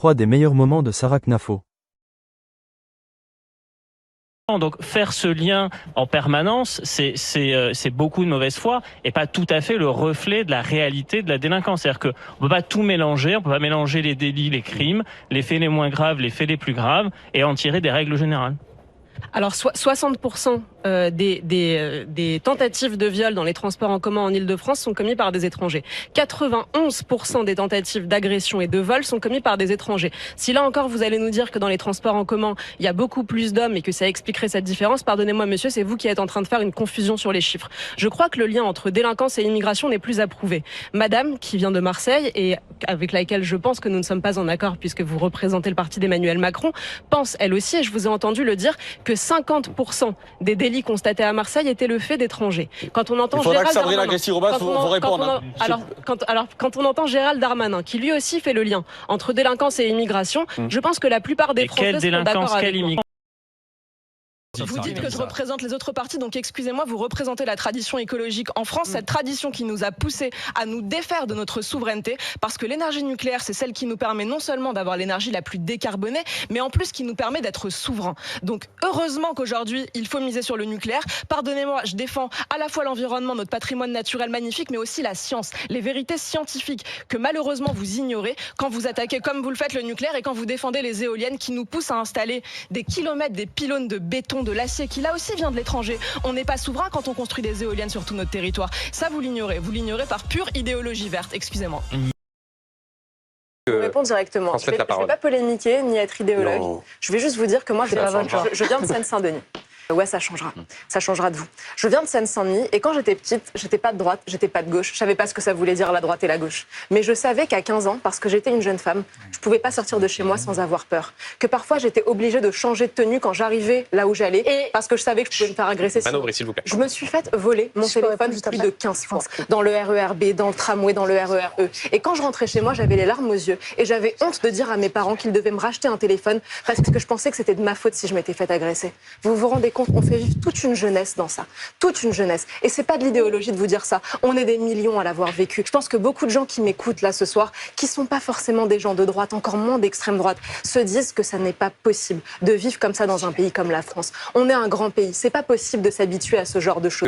3 des meilleurs moments de Sarah Knafo. Donc faire ce lien en permanence, c'est beaucoup de mauvaise foi et pas tout à fait le reflet de la réalité de la délinquance. C'est-à-dire qu'on peut pas tout mélanger, on peut pas mélanger les délits, les crimes, les faits les moins graves, les faits les plus graves et en tirer des règles générales. Alors 60% des tentatives de viol dans les transports en commun en Ile-de-France sont commis par des étrangers. 91% des tentatives d'agression et de vol sont commis par des étrangers. Si là encore vous allez nous dire que dans les transports en commun il y a beaucoup plus d'hommes et que ça expliquerait cette différence, pardonnez-moi monsieur, c'est vous qui êtes en train de faire une confusion sur les chiffres. Je crois que le lien entre délinquance et immigration n'est plus à prouver. Madame qui vient de Marseille et avec laquelle je pense que nous ne sommes pas en accord puisque vous représentez le parti d'Emmanuel Macron, pense elle aussi, et je vous ai entendu le dire, que 50% des délits constatés à Marseille étaient le fait d'étrangers. Quand on entend Gérald Darmanin, quand on entend Gérald Darmanin, qui lui aussi fait le lien entre délinquance et immigration, je pense que la plupart des Français sont d'accord avec moi. Vous dites que je représente les autres partis, donc excusez-moi, vous représentez la tradition écologique en France, cette tradition qui nous a poussé à nous défaire de notre souveraineté, parce que l'énergie nucléaire, c'est celle qui nous permet non seulement d'avoir l'énergie la plus décarbonée, mais en plus qui nous permet d'être souverains. Donc heureusement qu'aujourd'hui, il faut miser sur le nucléaire. Pardonnez-moi, je défends à la fois l'environnement, notre patrimoine naturel magnifique, mais aussi la science, les vérités scientifiques que malheureusement vous ignorez quand vous attaquez comme vous le faites le nucléaire et quand vous défendez les éoliennes qui nous poussent à installer des kilomètres, des pylônes de béton, de l'acier qui là aussi vient de l'étranger. On n'est pas souverain quand on construit des éoliennes sur tout notre territoire. Ça, vous l'ignorez par pure idéologie verte. Excusez-moi. Je réponds directement. Je ne vais pas polémiquer ni être idéologue. Non. Je vais juste vous dire que moi, je viens de Seine-Saint-Denis. Ouais, ça changera. Ça changera de vous. Je viens de Seine-Saint-Denis et quand j'étais petite, j'étais pas de droite, j'étais pas de gauche. Je savais pas ce que ça voulait dire la droite et la gauche. Mais je savais qu'à 15 ans, parce que j'étais une jeune femme, je pouvais pas sortir de chez moi sans avoir peur. Que parfois j'étais obligée de changer de tenue quand j'arrivais là où j'allais et parce que je savais que je pouvais me faire agresser. S'il vous plaît. Je me suis fait voler mon téléphone plus de 15 fois. Dans le RERB, dans le tramway, dans le RERE. Et quand je rentrais chez moi, j'avais les larmes aux yeux. Et j'avais honte de dire à mes parents qu'ils devaient me racheter un téléphone parce que je pensais que c'était de ma faute si je m'étais fait agresser. Vous vous rendez compte, on fait vivre toute une jeunesse dans ça, toute une jeunesse. Et c'est pas de l'idéologie de vous dire ça. On est des millions à l'avoir vécu. Je pense que beaucoup de gens qui m'écoutent là ce soir, qui sont pas forcément des gens de droite, encore moins d'extrême droite, se disent que ça n'est pas possible de vivre comme ça dans un pays comme la France. On est un grand pays. C'est pas possible de s'habituer à ce genre de choses.